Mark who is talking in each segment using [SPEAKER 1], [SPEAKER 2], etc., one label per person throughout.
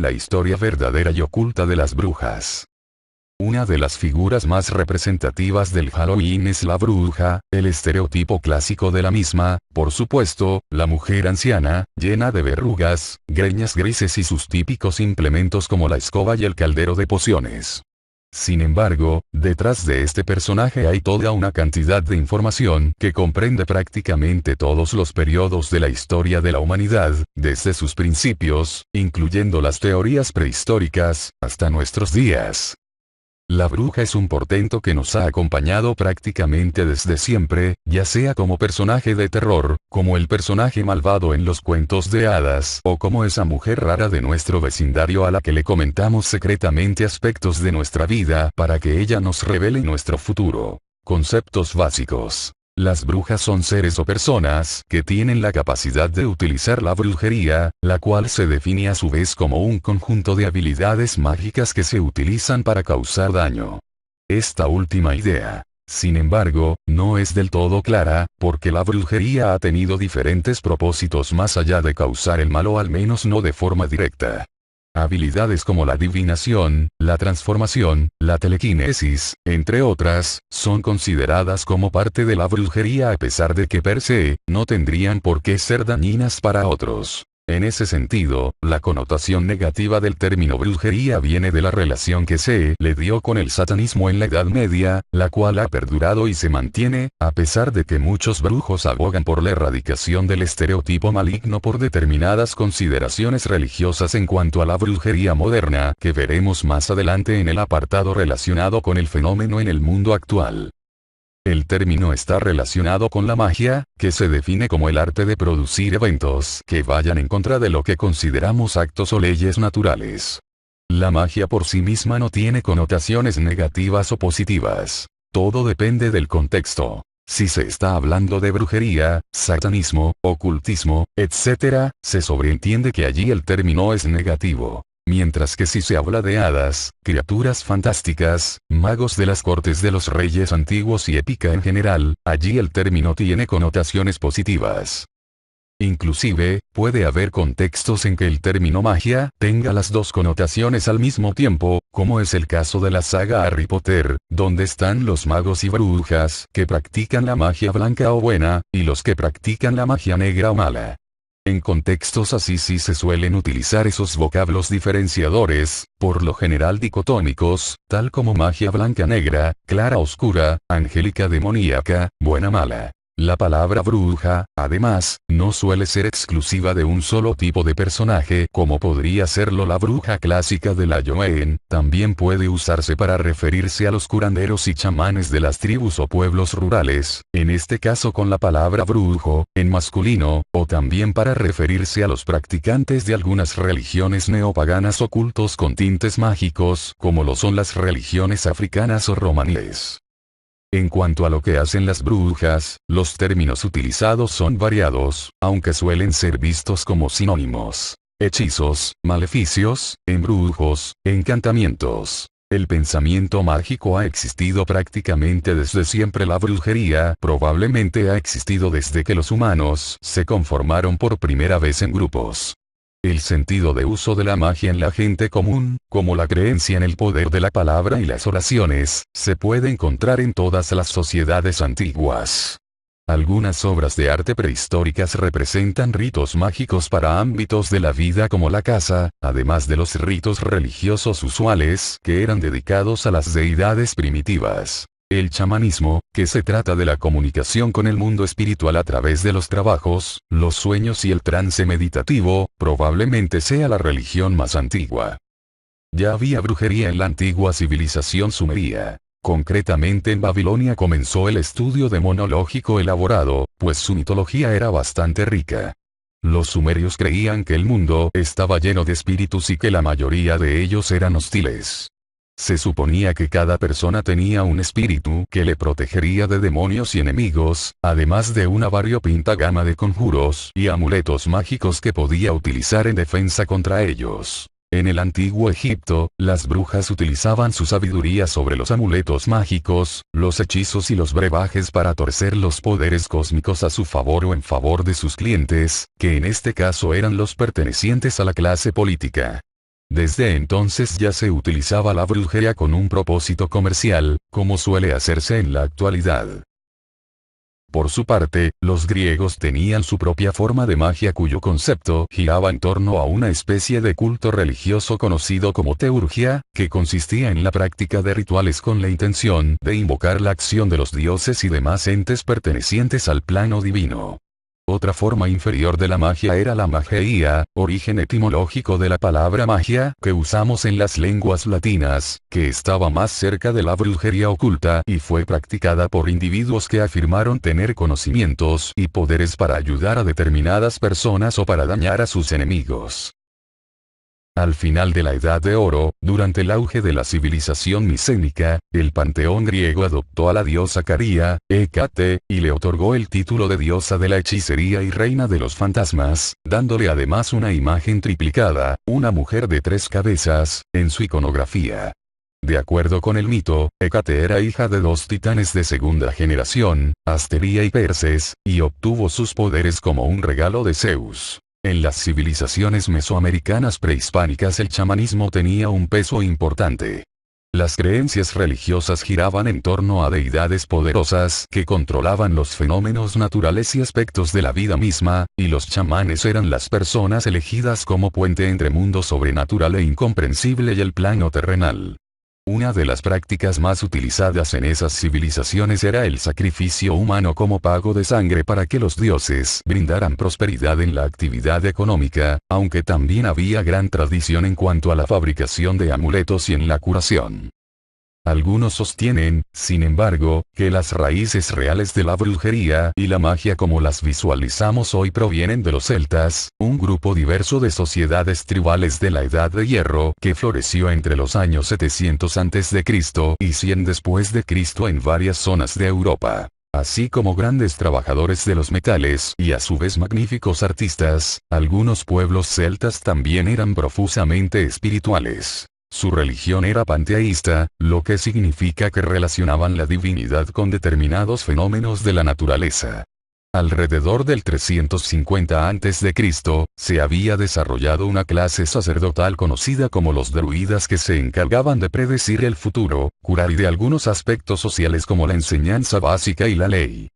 [SPEAKER 1] la historia verdadera y oculta de las brujas. Una de las figuras más representativas del Halloween es la bruja, el estereotipo clásico de la misma, por supuesto, la mujer anciana, llena de verrugas, greñas grises y sus típicos implementos como la escoba y el caldero de pociones. Sin embargo, detrás de este personaje hay toda una cantidad de información que comprende prácticamente todos los periodos de la historia de la humanidad, desde sus principios, incluyendo las teorías prehistóricas, hasta nuestros días. La bruja es un portento que nos ha acompañado prácticamente desde siempre, ya sea como personaje de terror, como el personaje malvado en los cuentos de hadas, o como esa mujer rara de nuestro vecindario a la que le comentamos secretamente aspectos de nuestra vida para que ella nos revele nuestro futuro. Conceptos básicos. Las brujas son seres o personas que tienen la capacidad de utilizar la brujería, la cual se define a su vez como un conjunto de habilidades mágicas que se utilizan para causar daño. Esta última idea, sin embargo, no es del todo clara, porque la brujería ha tenido diferentes propósitos más allá de causar el mal o al menos no de forma directa. Habilidades como la adivinación, la transformación, la telequinesis, entre otras, son consideradas como parte de la brujería a pesar de que per se, no tendrían por qué ser dañinas para otros. En ese sentido, la connotación negativa del término brujería viene de la relación que se le dio con el satanismo en la Edad Media, la cual ha perdurado y se mantiene, a pesar de que muchos brujos abogan por la erradicación del estereotipo maligno por determinadas consideraciones religiosas en cuanto a la brujería moderna, que veremos más adelante en el apartado relacionado con el fenómeno en el mundo actual. El término está relacionado con la magia, que se define como el arte de producir eventos que vayan en contra de lo que consideramos actos o leyes naturales. La magia por sí misma no tiene connotaciones negativas o positivas. Todo depende del contexto. Si se está hablando de brujería, satanismo, ocultismo, etc., se sobreentiende que allí el término es negativo. Mientras que si se habla de hadas, criaturas fantásticas, magos de las cortes de los reyes antiguos y épica en general, allí el término tiene connotaciones positivas. Inclusive, puede haber contextos en que el término magia tenga las dos connotaciones al mismo tiempo, como es el caso de la saga Harry Potter, donde están los magos y brujas que practican la magia blanca o buena, y los que practican la magia negra o mala. En contextos así sí se suelen utilizar esos vocablos diferenciadores, por lo general dicotómicos, tal como magia blanca-negra, clara-oscura, angélica demoníaca, buena-mala. La palabra bruja, además, no suele ser exclusiva de un solo tipo de personaje como podría serlo la bruja clásica de la Yoen, también puede usarse para referirse a los curanderos y chamanes de las tribus o pueblos rurales, en este caso con la palabra brujo, en masculino, o también para referirse a los practicantes de algunas religiones neopaganas o cultos con tintes mágicos como lo son las religiones africanas o romaníes. En cuanto a lo que hacen las brujas, los términos utilizados son variados, aunque suelen ser vistos como sinónimos. Hechizos, maleficios, embrujos, encantamientos. El pensamiento mágico ha existido prácticamente desde siempre. La brujería probablemente ha existido desde que los humanos se conformaron por primera vez en grupos. El sentido de uso de la magia en la gente común, como la creencia en el poder de la palabra y las oraciones, se puede encontrar en todas las sociedades antiguas. Algunas obras de arte prehistóricas representan ritos mágicos para ámbitos de la vida como la casa, además de los ritos religiosos usuales que eran dedicados a las deidades primitivas. El chamanismo, que se trata de la comunicación con el mundo espiritual a través de los trabajos, los sueños y el trance meditativo, probablemente sea la religión más antigua. Ya había brujería en la antigua civilización sumeria. Concretamente en Babilonia comenzó el estudio demonológico elaborado, pues su mitología era bastante rica. Los sumerios creían que el mundo estaba lleno de espíritus y que la mayoría de ellos eran hostiles. Se suponía que cada persona tenía un espíritu que le protegería de demonios y enemigos, además de una variopinta gama de conjuros y amuletos mágicos que podía utilizar en defensa contra ellos. En el antiguo Egipto, las brujas utilizaban su sabiduría sobre los amuletos mágicos, los hechizos y los brebajes para torcer los poderes cósmicos a su favor o en favor de sus clientes, que en este caso eran los pertenecientes a la clase política. Desde entonces ya se utilizaba la brujería con un propósito comercial, como suele hacerse en la actualidad. Por su parte, los griegos tenían su propia forma de magia cuyo concepto giraba en torno a una especie de culto religioso conocido como teurgia, que consistía en la práctica de rituales con la intención de invocar la acción de los dioses y demás entes pertenecientes al plano divino. Otra forma inferior de la magia era la mageia, origen etimológico de la palabra magia que usamos en las lenguas latinas, que estaba más cerca de la brujería oculta y fue practicada por individuos que afirmaron tener conocimientos y poderes para ayudar a determinadas personas o para dañar a sus enemigos. Al final de la Edad de Oro, durante el auge de la civilización micénica, el panteón griego adoptó a la diosa Caria, Hécate, y le otorgó el título de diosa de la hechicería y reina de los fantasmas, dándole además una imagen triplicada, una mujer de 3 cabezas, en su iconografía. De acuerdo con el mito, Hécate era hija de 2 titanes de segunda generación, Asteria y Perses, y obtuvo sus poderes como un regalo de Zeus. En las civilizaciones mesoamericanas prehispánicas el chamanismo tenía un peso importante. Las creencias religiosas giraban en torno a deidades poderosas que controlaban los fenómenos naturales y aspectos de la vida misma, y los chamanes eran las personas elegidas como puente entre mundo sobrenatural e incomprensible y el plano terrenal. Una de las prácticas más utilizadas en esas civilizaciones era el sacrificio humano como pago de sangre para que los dioses brindaran prosperidad en la actividad económica, aunque también había gran tradición en cuanto a la fabricación de amuletos y en la curación. Algunos sostienen, sin embargo, que las raíces reales de la brujería y la magia como las visualizamos hoy provienen de los celtas, un grupo diverso de sociedades tribales de la Edad de Hierro que floreció entre los años 700 a.C. y 100 después de Cristo en varias zonas de Europa. Así como grandes trabajadores de los metales y a su vez magníficos artistas, algunos pueblos celtas también eran profusamente espirituales. Su religión era panteísta, lo que significa que relacionaban la divinidad con determinados fenómenos de la naturaleza. Alrededor del 350 a.C., se había desarrollado una clase sacerdotal conocida como los druidas que se encargaban de predecir el futuro, curar y de algunos aspectos sociales como la enseñanza básica y la ley.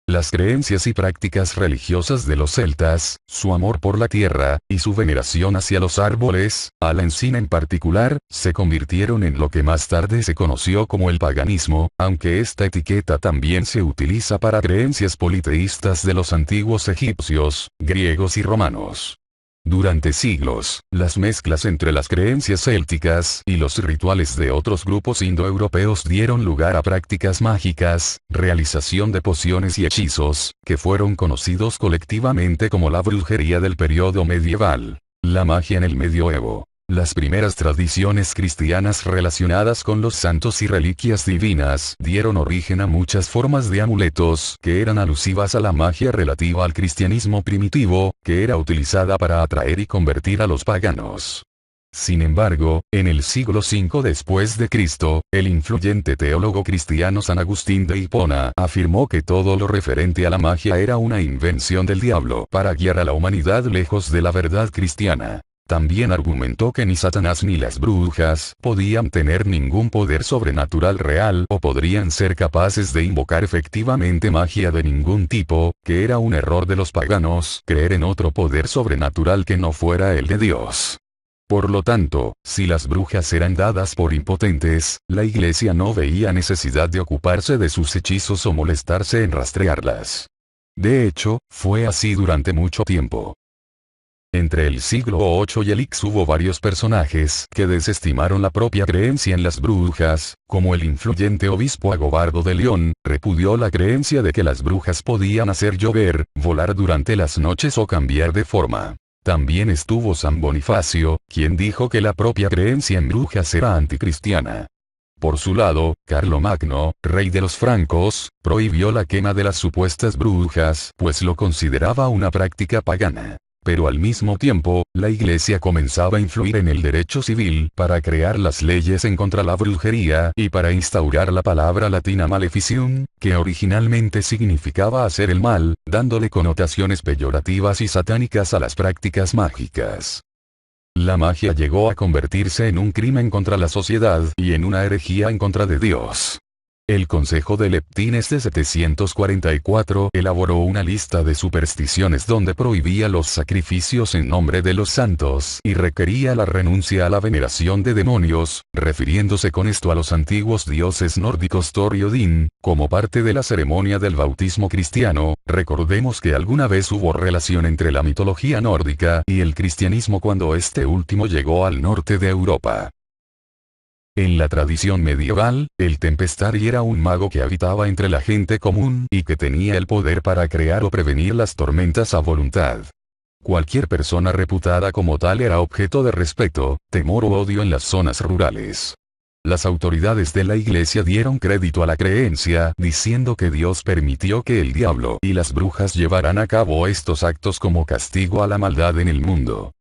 [SPEAKER 1] Las creencias y prácticas religiosas de los celtas, su amor por la tierra, y su veneración hacia los árboles, a la encina en particular, se convirtieron en lo que más tarde se conoció como el paganismo, aunque esta etiqueta también se utiliza para creencias politeístas de los antiguos egipcios, griegos y romanos. Durante siglos, las mezclas entre las creencias célticas y los rituales de otros grupos indoeuropeos dieron lugar a prácticas mágicas, realización de pociones y hechizos, que fueron conocidos colectivamente como la brujería del periodo medieval. La magia en el medioevo. Las primeras tradiciones cristianas relacionadas con los santos y reliquias divinas dieron origen a muchas formas de amuletos que eran alusivas a la magia relativa al cristianismo primitivo, que era utilizada para atraer y convertir a los paganos. Sin embargo, en el siglo V después de Cristo, el influyente teólogo cristiano San Agustín de Hipona afirmó que todo lo referente a la magia era una invención del diablo para guiar a la humanidad lejos de la verdad cristiana. También argumentó que ni Satanás ni las brujas podían tener ningún poder sobrenatural real o podrían ser capaces de invocar efectivamente magia de ningún tipo, que era un error de los paganos creer en otro poder sobrenatural que no fuera el de Dios. Por lo tanto, si las brujas eran dadas por impotentes, la Iglesia no veía necesidad de ocuparse de sus hechizos o molestarse en rastrearlas. De hecho, fue así durante mucho tiempo. Entre el siglo VIII y el X hubo varios personajes que desestimaron la propia creencia en las brujas, como el influyente obispo Agobardo de León, repudió la creencia de que las brujas podían hacer llover, volar durante las noches o cambiar de forma. También estuvo San Bonifacio, quien dijo que la propia creencia en brujas era anticristiana. Por su lado, Carlomagno, rey de los francos, prohibió la quema de las supuestas brujas, pues lo consideraba una práctica pagana. Pero al mismo tiempo, la Iglesia comenzaba a influir en el derecho civil para crear las leyes en contra la brujería y para instaurar la palabra latina maleficium, que originalmente significaba hacer el mal, dándole connotaciones peyorativas y satánicas a las prácticas mágicas. La magia llegó a convertirse en un crimen contra la sociedad y en una herejía en contra de Dios. El Consejo de Leptines de 744 elaboró una lista de supersticiones donde prohibía los sacrificios en nombre de los santos y requería la renuncia a la veneración de demonios, refiriéndose con esto a los antiguos dioses nórdicos Thor y Odín. Como parte de la ceremonia del bautismo cristiano, recordemos que alguna vez hubo relación entre la mitología nórdica y el cristianismo cuando este último llegó al norte de Europa. En la tradición medieval, el Tempestari era un mago que habitaba entre la gente común y que tenía el poder para crear o prevenir las tormentas a voluntad. Cualquier persona reputada como tal era objeto de respeto, temor o odio en las zonas rurales. Las autoridades de la iglesia dieron crédito a la creencia, diciendo que Dios permitió que el diablo y las brujas llevaran a cabo estos actos como castigo a la maldad en el mundo.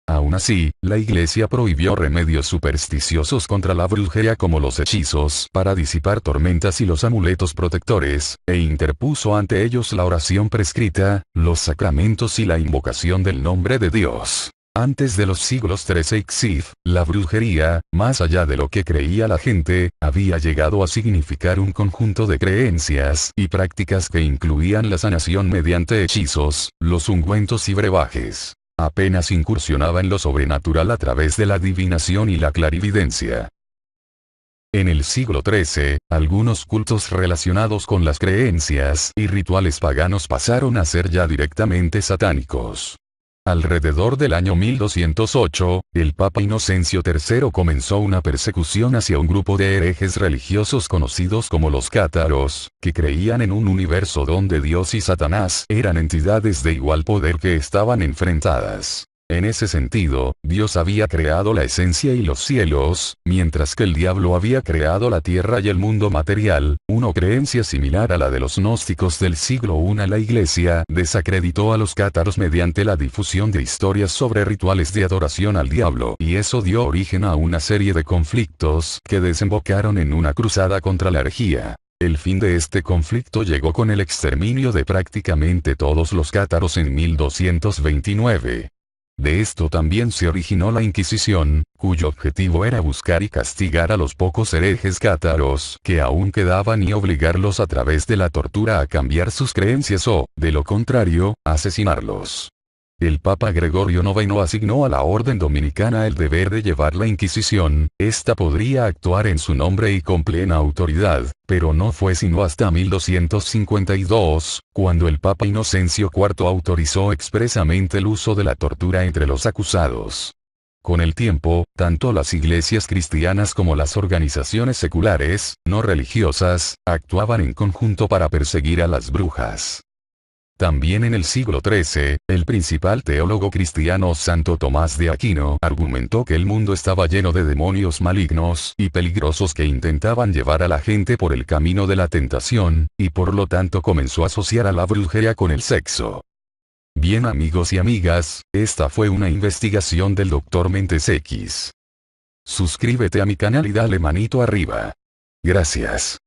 [SPEAKER 1] Aún así, la iglesia prohibió remedios supersticiosos contra la brujería como los hechizos para disipar tormentas y los amuletos protectores, e interpuso ante ellos la oración prescrita, los sacramentos y la invocación del nombre de Dios. Antes de los siglos XIII y XIV, la brujería, más allá de lo que creía la gente, había llegado a significar un conjunto de creencias y prácticas que incluían la sanación mediante hechizos, los ungüentos y brebajes. Apenas incursionaba en lo sobrenatural a través de la adivinación y la clarividencia. En el siglo XIII, algunos cultos relacionados con las creencias y rituales paganos pasaron a ser ya directamente satánicos. Alrededor del año 1208, el Papa Inocencio III comenzó una persecución hacia un grupo de herejes religiosos conocidos como los cátaros, que creían en un universo donde Dios y Satanás eran entidades de igual poder que estaban enfrentadas. En ese sentido, Dios había creado la esencia y los cielos, mientras que el diablo había creado la tierra y el mundo material, una creencia similar a la de los gnósticos del siglo I. La iglesia desacreditó a los cátaros mediante la difusión de historias sobre rituales de adoración al diablo, y eso dio origen a una serie de conflictos que desembocaron en una cruzada contra la herejía. El fin de este conflicto llegó con el exterminio de prácticamente todos los cátaros en 1229. De esto también se originó la Inquisición, cuyo objetivo era buscar y castigar a los pocos herejes cátaros que aún quedaban y obligarlos a través de la tortura a cambiar sus creencias o, de lo contrario, asesinarlos. El Papa Gregorio IX asignó a la Orden Dominicana el deber de llevar la Inquisición. Esta podría actuar en su nombre y con plena autoridad, pero no fue sino hasta 1252, cuando el Papa Inocencio IV autorizó expresamente el uso de la tortura entre los acusados. Con el tiempo, tanto las iglesias cristianas como las organizaciones seculares, no religiosas, actuaban en conjunto para perseguir a las brujas. También en el siglo XIII, el principal teólogo cristiano Santo Tomás de Aquino argumentó que el mundo estaba lleno de demonios malignos y peligrosos que intentaban llevar a la gente por el camino de la tentación, y por lo tanto comenzó a asociar a la brujería con el sexo. Bien amigos y amigas, esta fue una investigación del Dr. Mentes X. Suscríbete a mi canal y dale manito arriba. Gracias.